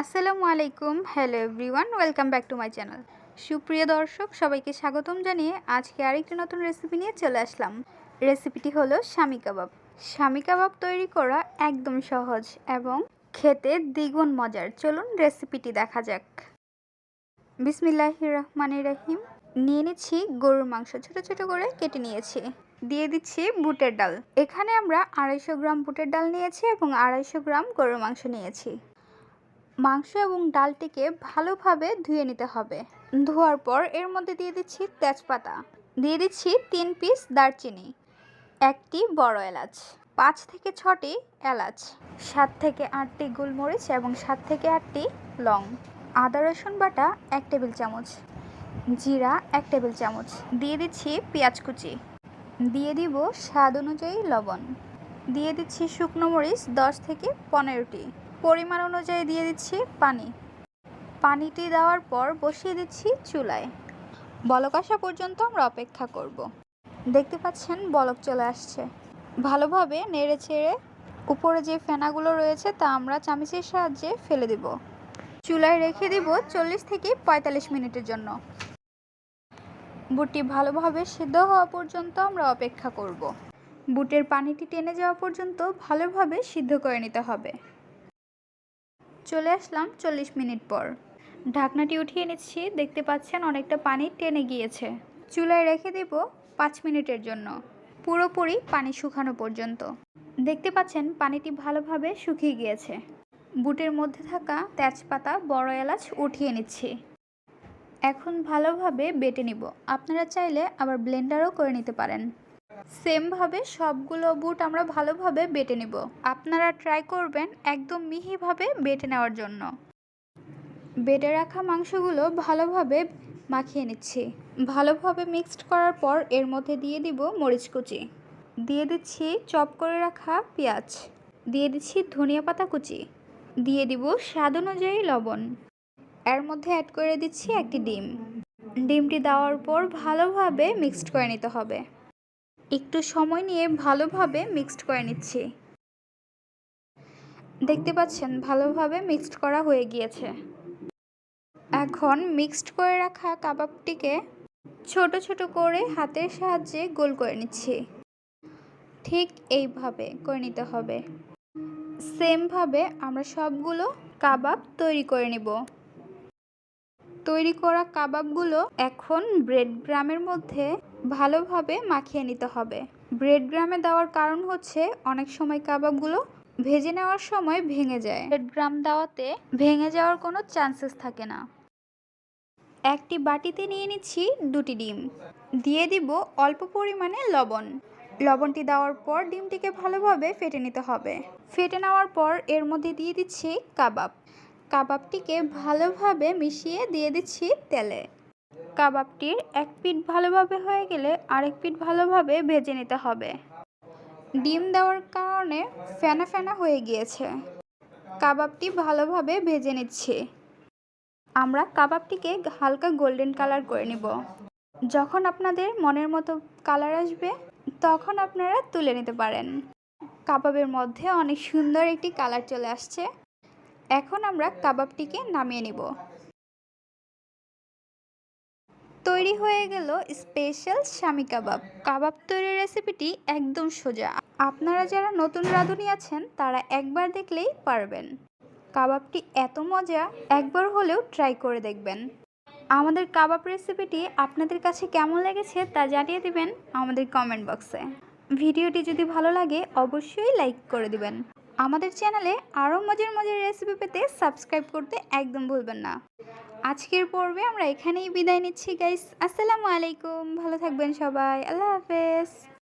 আসসালামু আলাইকুম, hello everyone, welcome back to my channel. সুপ্রিয় দর্শক সবাইকে স্বাগতম জানিয়ে আজকে আরেকটি নতুন রেসিপি নিয়ে চলে আসলাম। রেসিপিটি হলো শামি কাবাব। শামি কাবাব তৈরি করা একদম সহজ এবং খেতে দ্বিগুণ মজার। চলুন রেসিপিটি দেখা যাক। বিসমিল্লাহির রহমানির রহিম। নিয়ে নিচ্ছি গরুর মাংস, ছোট ছোট করে কেটে নিয়েছি। দিয়ে দিচ্ছি বুটের ডাল। এখানে আমরা 250 গ্রাম বুটের ডাল নিয়েছি এবং 250 গ্রাম গরুর মাংস নিয়েছি। মাংস এবং ডালটিকে ভালোভাবে ধুয়ে নিতে হবে। ধোয়ার পর এর মধ্যে দিয়ে দিচ্ছি তেজপাতা, দিয়ে দিচ্ছি 3 পিস দারচিনি, একটি বড় এলাচ, 5 থেকে 6টি এলাচ, 7 থেকে 8টি গোলমরিচ এবং 7 থেকে 8টি লং, আদা রসুন বাটা 1 টেবিল চামচ, জিরা 1 টেবিল চামচ, দিয়ে দিচ্ছি পেঁয়াজ কুচি, দিয়ে দিব স্বাদ অনুযায়ী লবণ, দিয়ে দিচ্ছি শুকনো মরিচ 10 থেকে 15টি, পরিমাণ অনুযায়ী দিয়ে দিচ্ছি পানি। পানিটি দেওয়ার পর বসিয়ে দিচ্ছি চুলায়। বলক আসা পর্যন্ত আমরা অপেক্ষা করব। দেখতে পাচ্ছেন বলক চলে আসছে। ভালোভাবে নেড়ে চেড়ে উপরে যে ফেনাগুলো রয়েছে তা আমরা চামচের সাহায্যে ফেলে দিব। চুলায় রেখে দিব 40 থেকে 45 মিনিটের জন্য। বুটটি ভালোভাবে সিদ্ধ হওয়া পর্যন্ত আমরা অপেক্ষা করব। বুটের পানিটি টেনে যাওয়া পর্যন্ত ভালোভাবে সিদ্ধ করে নিতে হবে। চলে আসলাম 40 মিনিট পর। ঢাকনাটি উঠিয়ে নিচ্ছি। দেখতে পাচ্ছেন অনেকটা পানি টেনে গিয়েছে। চুলায় রেখে দেব 5 মিনিটের জন্য, পুরোপুরি পানি শুকানো পর্যন্ত। দেখতে পাচ্ছেন পানিটি ভালোভাবে শুকিয়ে গিয়েছে। বুটের মধ্যে থাকা তেজপাতা, বড় এলাচ উঠিয়ে নিচ্ছি। এখন ভালোভাবে বেটে নিব। আপনারা চাইলে আবার ব্লেন্ডারও করে নিতে পারেন। সেমভাবে সবগুলো বুট আমরা ভালোভাবে বেটে নিব। আপনারা ট্রাই করবেন একদম মিহিভাবে বেটে নেওয়ার জন্য। বেটে রাখা মাংসগুলো ভালোভাবে মাখিয়ে নিচ্ছি। ভালোভাবে মিক্সড করার পর এর মধ্যে দিয়ে দিব মরিচ কুচি, দিয়ে দিচ্ছি চপ করে রাখা পেঁয়াজ, দিয়ে দিচ্ছি ধনিয়া পাতা কুচি, দিয়ে দিব স্বাদ অনুযায়ী লবণ। এর মধ্যে অ্যাড করে দিচ্ছি একটি ডিম। ডিমটি দেওয়ার পর ভালোভাবে মিক্সড করে নিতে হবে। একটু সময় নিয়ে ভালোভাবে মিক্সড করে নিচ্ছি। দেখতে পাচ্ছেন ভালোভাবে মিক্সড করা হয়ে গিয়েছে। এখন মিক্সড করে রাখা কাবাবটিকে ছোট ছোট করে হাতের সাহায্যে গোল করে নিচ্ছি। ঠিক এইভাবে করে নিতে হবে। সেমভাবে আমরা সবগুলো কাবাব তৈরি করে নিব। তৈরি করা কাবাবগুলো এখন ব্রেড গ্রামের মধ্যে ভালোভাবে মাখিয়ে নিতে হবে। ব্রেড গ্রামে দেওয়ার কারণ হচ্ছে অনেক সময় কাবাবগুলো ভেজে নেওয়ার সময় ভেঙে যায়। ব্রেড গ্রাম দেওয়াতে ভেঙে যাওয়ার কোনো চান্সেস থাকে না। একটি বাটিতে নিয়ে নিচ্ছি 2টি ডিম, দিয়ে দিব অল্প পরিমাণে লবণ। লবণটি দেওয়ার পর ডিমটিকে ভালোভাবে ফেটে নিতে হবে। ফেটে নেওয়ার পর এর মধ্যে দিয়ে দিচ্ছি কাবাব। কাবাবটিকে ভালোভাবে মিশিয়ে দিয়ে দিচ্ছি তেলে। কাবাবটির এক পিঠ ভালোভাবে হয়ে গেলে আরেক পিঠ ভালোভাবে ভেজে নিতে হবে। ডিম দেওয়ার কারণে ফেনা ফেনা হয়ে গিয়েছে। কাবাবটি ভালোভাবে ভেজে নিচ্ছি। আমরা কাবাবটিকে হালকা গোল্ডেন কালার করে নিব। যখন আপনাদের মনের মতো কালার আসবে তখন আপনারা তুলে নিতে পারেন। কাবাবের মধ্যে অনেক সুন্দর একটি কালার চলে আসছে। এখন আমরা কাবাবটিকে নামিয়ে নিব। তৈরি হয়ে গেল স্পেশাল শামি কাবাব। কাবাব তৈরির রেসিপিটি একদম সোজা। আপনারা যারা নতুন রাঁধুনি আছেন তারা একবার দেখলেই পারবেন। কাবাবটি এত মজা, একবার হলেও ট্রাই করে দেখবেন। আমাদের কাবাব রেসিপিটি আপনাদের কাছে কেমন লেগেছে তা জানিয়ে দিবেন আমাদের কমেন্ট বক্সে। ভিডিওটি যদি ভালো লাগে অবশ্যই লাইক করে দিবেন। আমাদের চ্যানেলে আরও মজার মজার রেসিপি পেতে সাবস্ক্রাইব করতে একদম ভুলবেন না। আজকের পর্বে আমরা এখানেই বিদায় নিচ্ছি গাইস। আসসালামু আলাইকুম, ভালো থাকবেন সবাই, আল্লাহ হাফেজ।